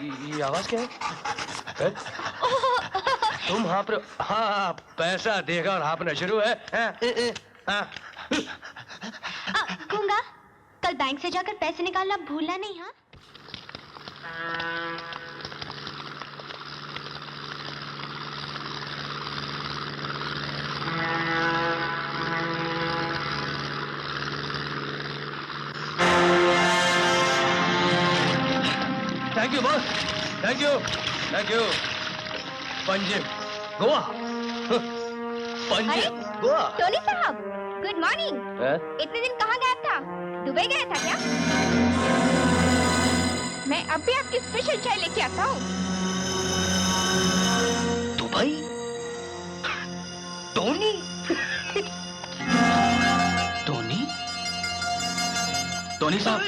ये आवाज क्या है? तुम हाँप रहे हो? हाँ, पैसा देगा और हाँपना शुरू है। गूंगा, कल बैंक से जाकर पैसे निकालना भूलना नहीं। हाँ, thank you boss, thank you, thank you. Panjim, Goa, Panjim, Goa. Tony साहब, गुड मॉर्निंग। इतने दिन कहाँ गया था? दुबई गया था क्या? मैं अब भी आपकी स्पेशल चाय लेके आता हूँ। दुबई? टोनी? टोनी? टोनी साहब,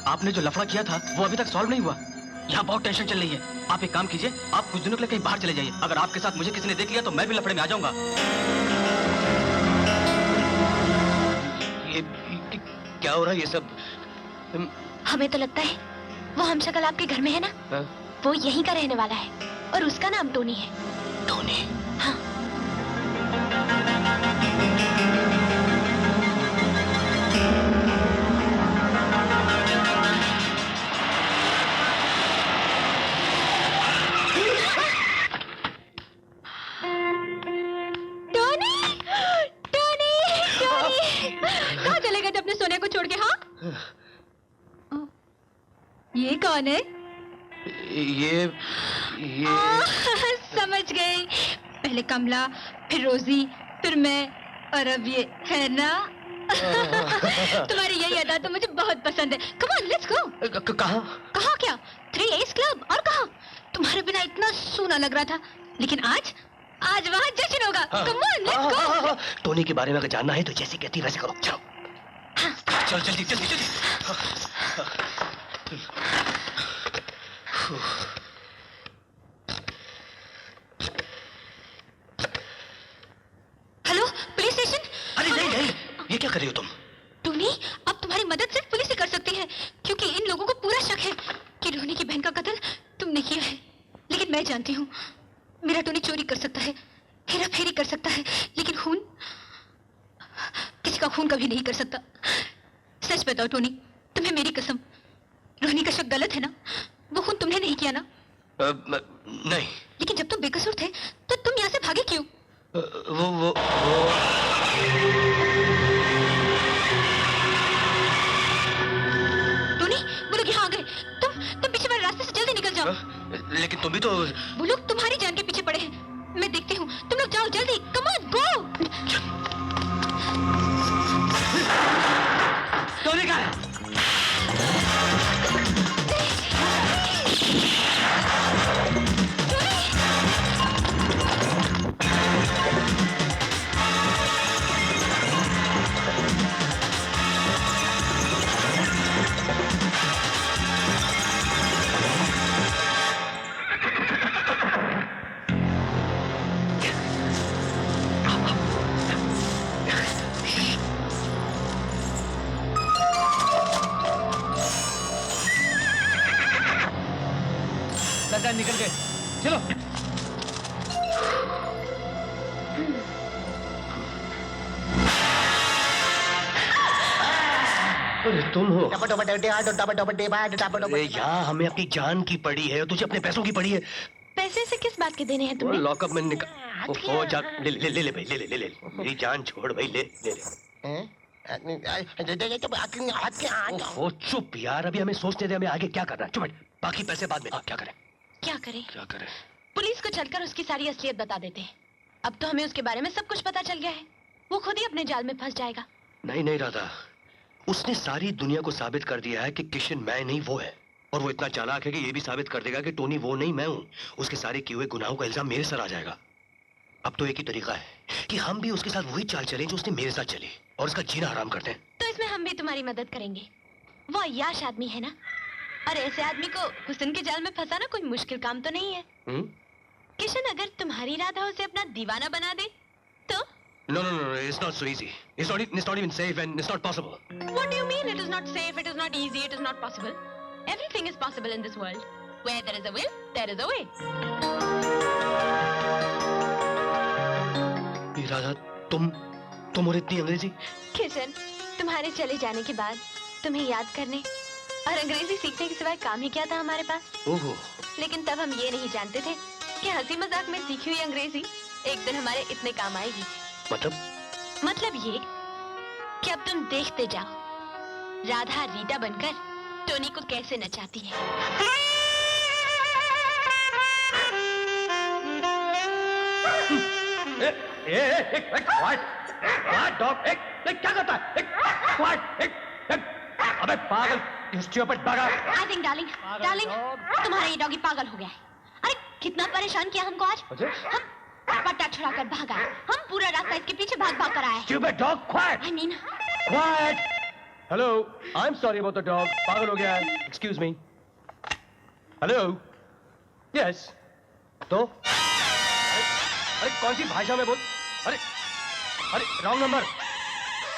आपने जो लफड़ा किया था वो अभी तक सॉल्व नहीं हुआ। यहाँ बहुत टेंशन चल रही है। आप एक काम कीजिए, आप कुछ दिनों के लिए कहीं बाहर चले जाइए। अगर आपके साथ मुझे किसी ने देख लिया तो मैं भी लफड़े में आ जाऊंगा। ये क्या हो रहा है ये सब? हमें तो लगता है वो हमशक्ल आपके घर में है ना? हाँ? वो यहीं का रहने वाला है और उसका नाम टोनी है। टोनी? हाँ। कहाँ चले गए थे अपने सोने को छोड़ के? हाँ, ये कौन है? ये समझ गई। पहले कमला, फिर रोजी, फिर मैं, और अब ये है ना? तुम्हारी यही अदा तो मुझे बहुत पसंद है। Come on, let's go. कहाँ? कहाँ क्या? 3 A's क्लब। और कहाँ? तुम्हारे बिना इतना सूना लग रहा था, लेकिन आज वहाँ जश्न होगा। Come on, let's go. Tony के बारे में अगर जानना है तो जैसे कहती वैसे करो। चलो। चलो जल्दी जल्दी जल्दी। Hello, police station? अरे नहीं नहीं, ये क्या कर रही हो तुम? टोनी, अब तुम्हारी मदद सिर्फ पुलिस ही कर सकती है, क्योंकि इन लोगों को पूरा शक है कि रोनी की बहन का कत्ल तुमने किया है। लेकिन मैं जानती हूँ, मेरा टोनी चोरी कर सकता है, हेरा फेरी कर सकता है, लेकिन खून, किसी का खून कभी नहीं कर सकता। सच बताओ टोनी, तुम्हें मेरी कसम, रोनी का शक गलत है ना? वो खून तुमने नहीं किया ना? नहीं। लेकिन जब तुम बेकसूर थे तो तुम यहाँ से भागे क्यों? वो टोनी, वो लोग यहाँ आ गए। तुम पीछे वाले रास्ते से जल्दी निकल जाओ। लेकिन तुम भी तो। वो लोग तुम्हारी जान के पीछे पड़े हैं। मैं देखती हूँ, तुम लोग जाओ जल्दी। Come on, go. टोनी कहाँ है? निकल गए। चलो। अरे तुम हो? अरे यहाँ हमें अपनी जान की पड़ी है, तुझे अपने पैसों की पड़ी है। पैसे से किस बात के देने हैं तुम्हें? लॉकअप में निकाल। ओहो, जा ले ले ले ले भाई, ले ले ले ले। मेरी जान छोड़ भाई, ले ले ले। ओहो चुप यार, अभी हमें सोचने दे हमें आगे क्या करना है। चुप, बाकी पैसे बाद में। क्या करें? क्या करें? क्या करें? पुलिस को चलकर उसकी सारी असलियत बता देते हैं। अब तो हमें उसके बारे में सब कुछ पता चल गया है। वो खुद ही अपने जाल में फंस जाएगा। नहीं नहीं राधा, उसने सारी दुनिया को साबित कर दिया है कि किशन मैं नहीं वो है, और वो इतना चालाक है कि ये भी साबित कर देगा कि टोनी वो नहीं मैं हूँ। उसके सारे किए हुए गुनाहों का इल्जाम मेरे सर आ जाएगा। अब तो एक ही तरीका है कि हम भी उसके साथ वही चाल चलें जो उसने मेरे साथ चली, और उसका जीना हराम कर दें। तो इसमें हम भी तुम्हारी मदद करेंगे। वो अय्याश आदमी है ना, और ऐसे आदमी को हुस्न के जाल में फंसाना कोई मुश्किल काम तो नहीं है। किशन अगर तुम्हारी राधा उसे अपना दीवाना बना दे तो? No, no, no, no, it's not so easy. It's not even safe and it's not possible. What do you mean it is not safe, it is not easy, it is not possible? Everything is possible in this world. Where there is a will, there is a way. Radha, तुम और इतनी अंग्रेजी? किशन, तुम्हारे चले जाने के बाद तुम्हें याद करने और अंग्रेजी सीखने के सिवाय काम ही क्या था हमारे पास। ओहो। लेकिन तब हम ये नहीं जानते थे कि हंसी मजाक में सीखी हुई अंग्रेजी एक दिन हमारे इतने काम आएगी। मतलब ये कि अब तुम देखते जाओ राधा रीटा बनकर टोनी को कैसे नचाती है। क्या करता है? अबे पागल, डार्लिंग, तुम्हारा ये डॉगी पागल हो गया है। अरे कितना परेशान किया हमको आज। हम पट्टा छुड़ाकर भागा, हम पूरा रास्ता इसके पीछे भाग कर आए। Stupid dog, quiet! I mean, Quiet! Hello, I'm sorry about the dog. पागल हो गया है. Excuse me. Hello? Yes. तो? अरे कौन सी भाषा में बोल? अरे रॉन्ग नंबर.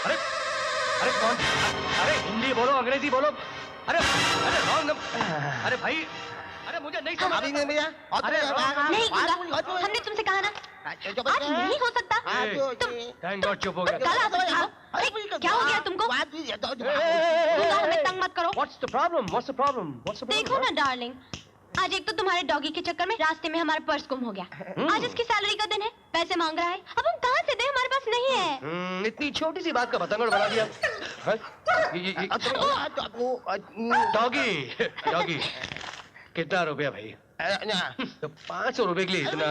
अरे कौन? अरे हिंदी बोलो, अंग्रेजी बोलो. अरे रॉन्ग नंबर. अरे भाई, अरे मुझे नहीं समझ. अभी नहीं भैया. नहीं गुंगा, हमने तुमसे कहा ना आज नहीं हो सकता। Thank God चुप हो गया. कल आ सकती हो। क्या हो गया तुमको? गुंगा, हमें तंग मत करो। What's the problem? What's the problem? What's the problem? देखो ना डार्लिंग, आज एक तो तुम्हारे डॉगी के चक्कर में रास्ते में हमारा पर्स गुम हो गया। आज इसकी सैलरी का दिन है, पैसे मांग रहा है। अब हम कहाँ से दें, हमारे पास नहीं है। इतनी छोटी सी बात का पतंगड़ बना दिया. डॉगी कितना रुपया भाई? तो 500 रुपए के लिए इतना?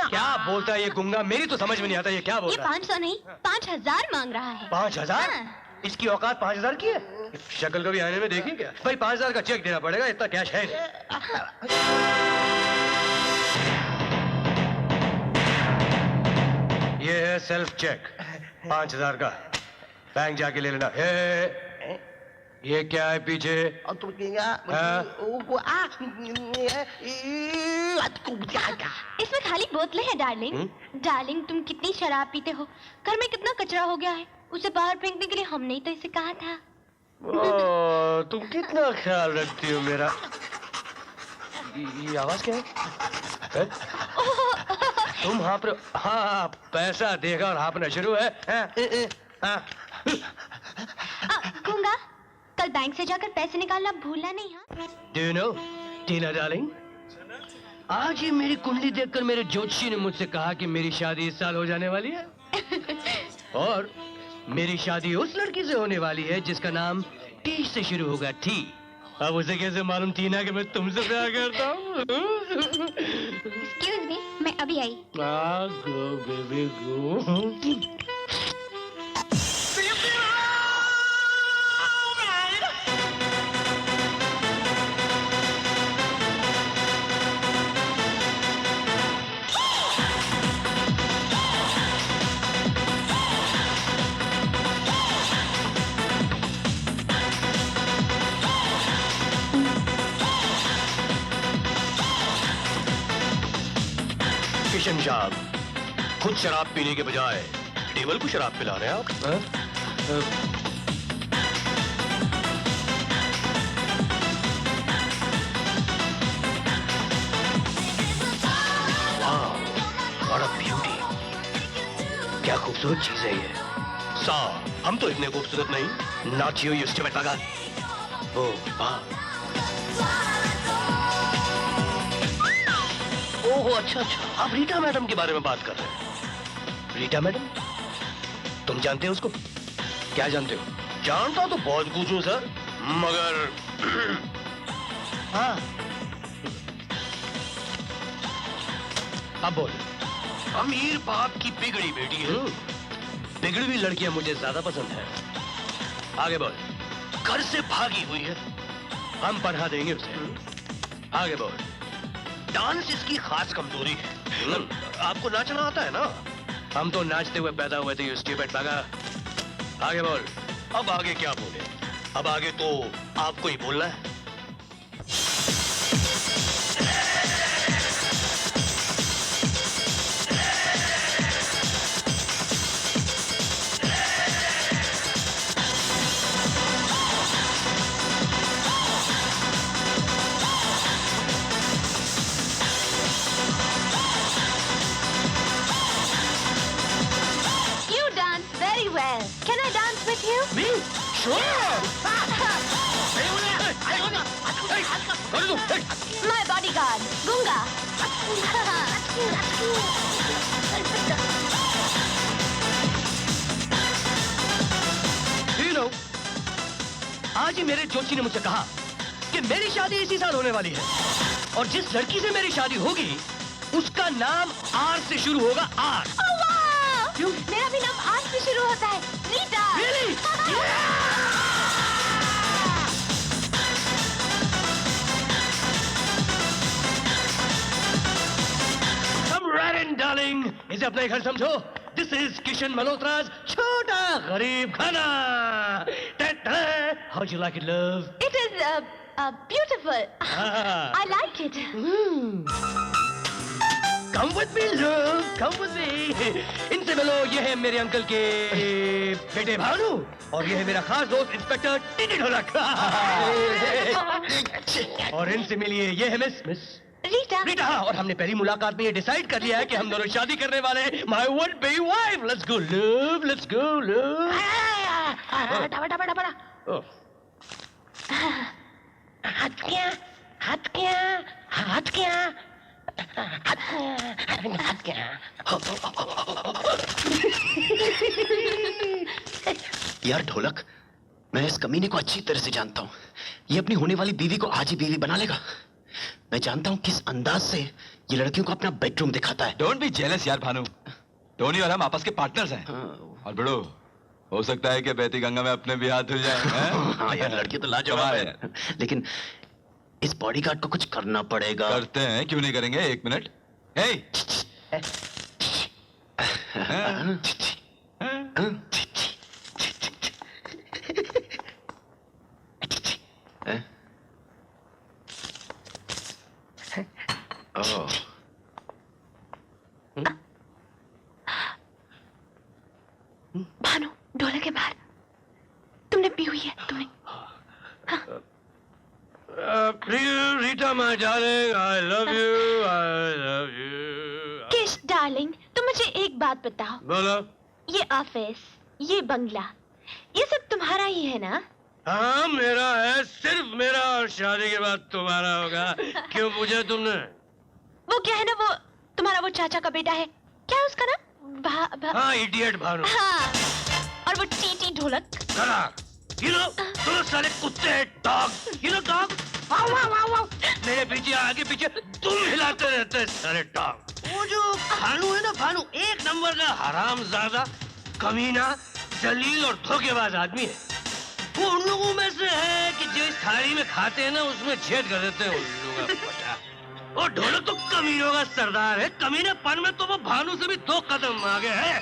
क्या बोलता है ये गुंगा? मेरी तो समझ में नहीं आता ये क्या ये बोल रहा है. 500 नहीं 5000 मांग रहा है। 5000? हाँ। इसकी औकात 5000 की है? शक्ल कभी आने में देखी क्या? भाई 5000 का चेक देना पड़ेगा, इतना कैश है नहीं. ये है सेल्फ चेक 5000 का. बैंक जाके ले लेना. ये क्या है पीछे? इसमें खाली बोतलें हैं डार्लिंग। डार्लिंग, तुम कितनी शराब पीते हो, घर में कितना कचरा हो गया है, उसे बाहर फेंकने के लिए हमने ही तो इसे कहा था। तुम कितना ख्याल रखती हो मेरा. ये आवाज क्या है? तुम हाँप रहे हो? हाँ, पैसा देगा और हाँपना शुरू है. गूंगा, कल बैंक से जाकर पैसे निकालना भूलना नहीं. हाँ, Do you know, Tina darling, आज ही मेरी कुंडली देखकर मेरे ज्योतिषी ने मुझसे कहा कि मेरी शादी इस साल हो जाने वाली है. और मेरी शादी उस लड़की से होने वाली है जिसका नाम टी से शुरू होगा. टी. अब उसे कैसे मालूम टीना कि मैं तुमसे प्यार करता हूँ? एक्सक्यूज मी, मैं अभी आई. गो बेबी गो. किशन साहब, खुद शराब पीने के बजाय टेबल को शराब पिला रहे हैं आप. वाह, व्हाट अ ब्यूटी. क्या खूबसूरत चीज है ये. हम तो इतने खूबसूरत नहीं. नॉट यू स्टूपिड बगा. ओह वाह. ओह अच्छा, आप रीटा मैडम के बारे में बात कर रहे हैं. रीटा मैडम, तुम जानते हो उसको? क्या जानते हो? जानता तो बहुत कुछ हूँ सर, मगर हाँ. अब बोल. अमीर बाप की बिगड़ी बेटी है. बिगड़ी हुई लड़कियां मुझे ज्यादा पसंद है. आगे बोल. घर से भागी हुई है, हम पढ़ा देंगे उसे. आगे बोल. डांस इसकी खास कमजोरी है. आपको नाचना आता है ना? हम तो नाचते हुए पैदा हुए थे, यू स्टूपिड बगा. आगे बोल. अब आगे क्या बोले? अब आगे तो आपको ही बोलना है. you? Me? Sure. My bodyguard, Gunga. You know, आज ही मेरे जोशी ने मुझसे कहा कि मेरी शादी इसी साल होने वाली है और जिस लड़की से मेरी शादी होगी उसका नाम आर से शुरू होगा। आर। Oh, wow! क्यों? मेरा भी नाम आर से शुरू होता है, Rita. Really? Come right in, darling. इसे अपना घर समझो। This is किशन मल्होत्रा's छोटा गरीब खाना। How'd you like it, love? It is beautiful. Ah. I like it. Come with me, love. Come with me. इनसे मिलो, ये है मेरे अंकल के बेटे भानु और ये है मेरा खास दोस्त इंस्पेक्टर टीटी ढोलक। और इनसे मिलिए, ये है मिस रीटा। रीटा। हाँ, और हमने पहली मुलाकात में ये डिसाइड कर लिया है कि हम दोनों शादी करने वाले हैं। My would be wife. Let's go, love. Let's go, love. Oh. यार ढोलक, मैं इस कमीने को अच्छी तरह से जानता हूँ। ये अपनी होने वाली बीवी को आज ही बीवी बना लेगा। मैं जानता हूँ किस अंदाज से ये लड़कियों को अपना बेडरूम दिखाता है। डोंट बी जेलस यार भानु। टोनी और हम आपस के पार्टनर्स हैं। और बड़ो, हो सकता है कि बहती गंगा में अपने भी हाथ धुल जाए। हाँ यार, लड़की तो लाजवाब है, लेकिन इस बॉडीगार्ड को कुछ करना पड़ेगा। करते हैं, क्यों नहीं करेंगे। एक मिनट। हे, भानु, ढोलक के बाहर। तुमने पी हुई है, तुमने। Rita, my darling, I love you, I love you. Kiss darling, तुम मुझे एक बात बताओ। बोलो। ये ऑफिस, ये बंगला, ये सब तुम्हारा ही है ना? हाँ, मेरा है, सिर्फ मेरा, और शादी के बाद तुम्हारा होगा। क्यों पूछा तुमने? वो क्या है ना, वो तुम्हारा वो चाचा का बेटा है, क्या है उसका नाम? हाँ, इडियट भानु। हाँ, और वो टीटी ढोलक। करा। You know, तुम साले कुत्ते हैं, dog. You know, dog. Wow wow wow wow. मेरे पीछे आगे पीछे तुम हिलाते रहते साले डॉग। वो जो भानु है ना, भानु एक नंबर का हरामजादा, कमीना, जलील और धोखेबाज आदमी है। वो उन लोगों में से है कि जो इस थाली में खाते हैं ना, उसमें छेद कर देते हैं उल्लू का पटा। और ढोलक तो कमीनों का सरदार है। कमीनेपन में तो वो भानु से भी 2 कदम आगे है।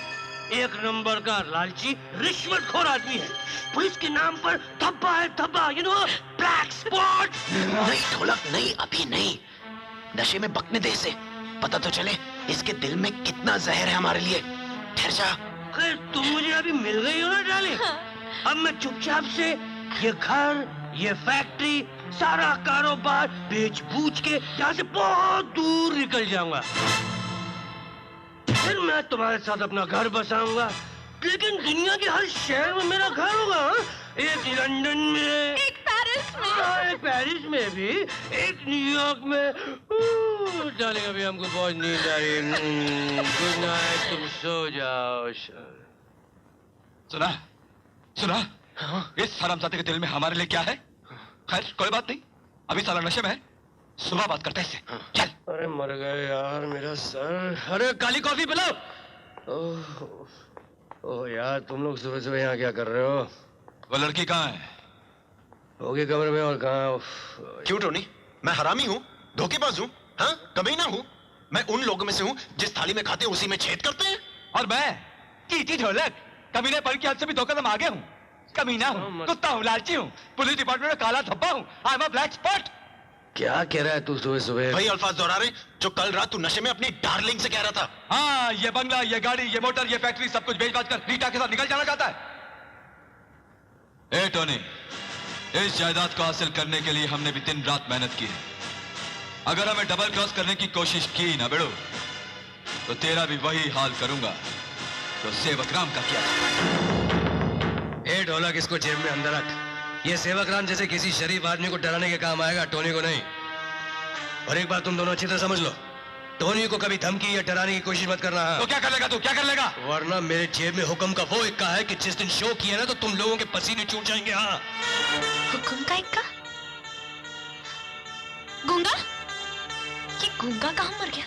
एक नंबर का लालची, रिश्वतखोर आदमी है। पुलिस के नाम पर धब्बा है, धब्बा। You know, black spot. नहीं ढोलक, नहीं, अभी नहीं। नशे में बकने दे इसे, पता तो चले इसके दिल में कितना जहर है हमारे लिए। ठहर जा। खैर, तुम मुझे अभी मिल गई हो ना डार्लिंग। अब मैं चुपचाप से ये घर, ये फैक्ट्री, सारा कारोबार बेच बूझ के यहाँ से बहुत दूर निकल जाऊंगा। फिर मैं तुम्हारे साथ अपना घर बसाऊंगा, लेकिन दुनिया के हर शहर में मेरा घर होगा। एक लंदन में, एक पेरिस में, एक पेरिस में भी, एक न्यूयॉर्क में। डार्लिंग, अभी हमको बहुत नींद आ रही है। गुड नाइट, तुम सो जाओ। सुना सुना, इस हरामजादे के दिल में हमारे लिए क्या है। खैर, कोई बात नहीं, अभी साला नशे में है, सुबह बात करते हैं इससे। चल। अरे मर गए यार, मेरा सर। अरे काली कॉफी पिलाओ। ओह यार, तुम लोग सुबह सुबह यहाँ क्या कर रहे हो? वो लड़की कहाँ है? होगी कमरे में, और कहाँ? क्यों टोनी, मैं हरामी हूँ, धोखेबाज हूँ, हाँ, कमीना हूँ। मैं उन लोगों में से हूँ जिस थाली में खाते उसी में छेद करते हैं। और मैं टीटी ढोलक, कमीने पर की हद से भी 2 कदम आगे हूँ। कमीना हूँ, कुत्ता हूँ, लालची हूँ, पुलिस डिपार्टमेंट में काला धब्बा हूँ। I am a black spot. क्या कह रहा है तू सुबह सुबह? वही अल्फाज दोहरा रहे जो कल रात तू नशे में अपनी डार्लिंग से कह रहा था। हाँ, ये बंगला, ये गाड़ी, ये मोटर, ये फैक्ट्री, सब कुछ बेच बाच कर रीटा के साथ निकल जाना चाहता है। ए टोनी, इस जायदाद को हासिल करने के लिए हमने भी दिन रात मेहनत की है। अगर हमें डबल क्रॉस करने की कोशिश की ना बेड़ो, तो तेरा भी वही हाल करूंगा तो सेवक राम का किया। ए ढोलक, इसको जेब में अंदर रख। ये सेवक राम जैसे किसी शरीफ आदमी को डराने के काम आएगा, टोनी को नहीं। और एक बात तुम दोनों अच्छी तरह समझ लो, टोनी को कभी धमकी या डराने की कोशिश मत करना। तो क्या कर लेगा तू, क्या कर लेगा? वरना मेरे जेब में हुक्म का वो इक्का है कि जिस दिन शो किया ना तो तुम लोगों के पसीने छूट जाएंगे। हाँ, हुक्म का इक्का? गूंगा? ये गूंगा कहाँ मर गया?